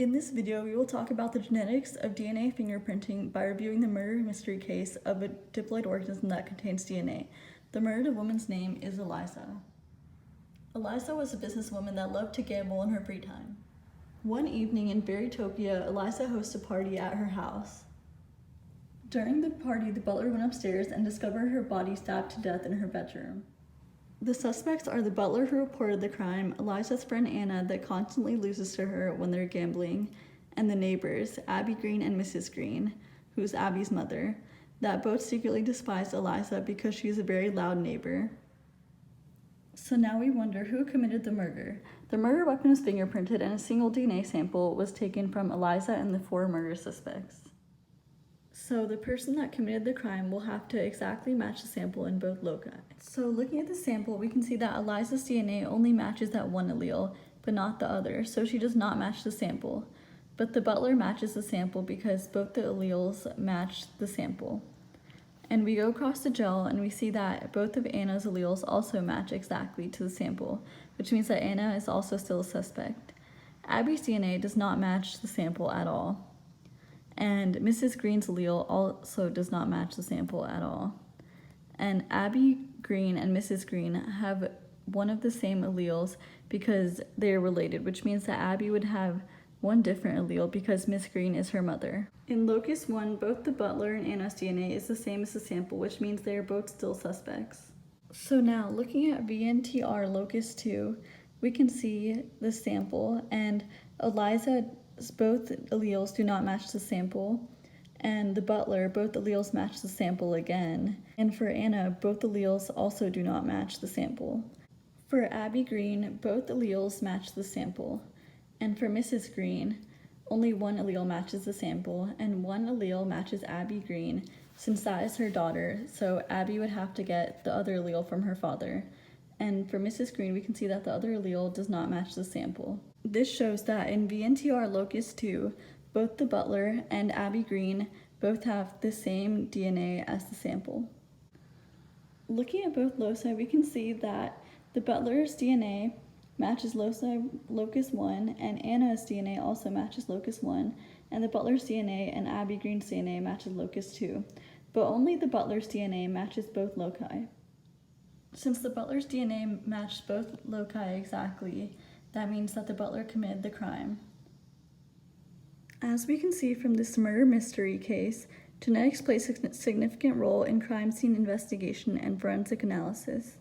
In this video, we will talk about the genetics of DNA fingerprinting by reviewing the murder mystery case of a diploid organism that contains DNA. The murdered woman's name is Eliza. Eliza was a businesswoman that loved to gamble in her free time. One evening in Veritopia, Eliza hosted a party at her house. During the party, the butler went upstairs and discovered her body stabbed to death in her bedroom. The suspects are the butler who reported the crime, Eliza's friend Anna that constantly loses to her when they're gambling, and the neighbors, Abby Green and Mrs. Green, who's Abby's mother, that both secretly despise Eliza because she's a very loud neighbor. So now we wonder who committed the murder. The murder weapon was fingerprinted and a single DNA sample was taken from Eliza and the 4 murder suspects. So the person that committed the crime will have to exactly match the sample in both loci. So looking at the sample, we can see that Eliza's DNA only matches that one allele, but not the other, so she does not match the sample. But the butler matches the sample because both the alleles match the sample. And we go across the gel and we see that both of Anna's alleles also match exactly to the sample, which means that Anna is also still a suspect. Abby's DNA does not match the sample at all. And Mrs. Green's allele also does not match the sample at all. And Abby Green and Mrs. Green have one of the same alleles because they are related, which means that Abby would have one different allele because Miss Green is her mother. In locus 1, both the butler and Anna's DNA is the same as the sample, which means they are both still suspects. So now, looking at VNTR locus 2, we can see the sample, and Eliza, both alleles do not match the sample, and the butler, both alleles match the sample again, and for Anna, both alleles also do not match the sample. For Abby Green, both alleles match the sample, and for Mrs. Green, only one allele matches the sample, and one allele matches Abby Green, since that is her daughter, so Abby would have to get the other allele from her father. And for Mrs. Green, we can see that the other allele does not match the sample. This shows that in VNTR locus 2, both the butler and Abby Green both have the same DNA as the sample. Looking at both loci, we can see that the butler's DNA matches locus 1, and Anna's DNA also matches locus 1, and the butler's DNA and Abby Green's DNA matches locus 2, but only the butler's DNA matches both loci. Since the butler's DNA matched both loci exactly, that means that the butler committed the crime. As we can see from this murder mystery case, genetics plays a significant role in crime scene investigation and forensic analysis.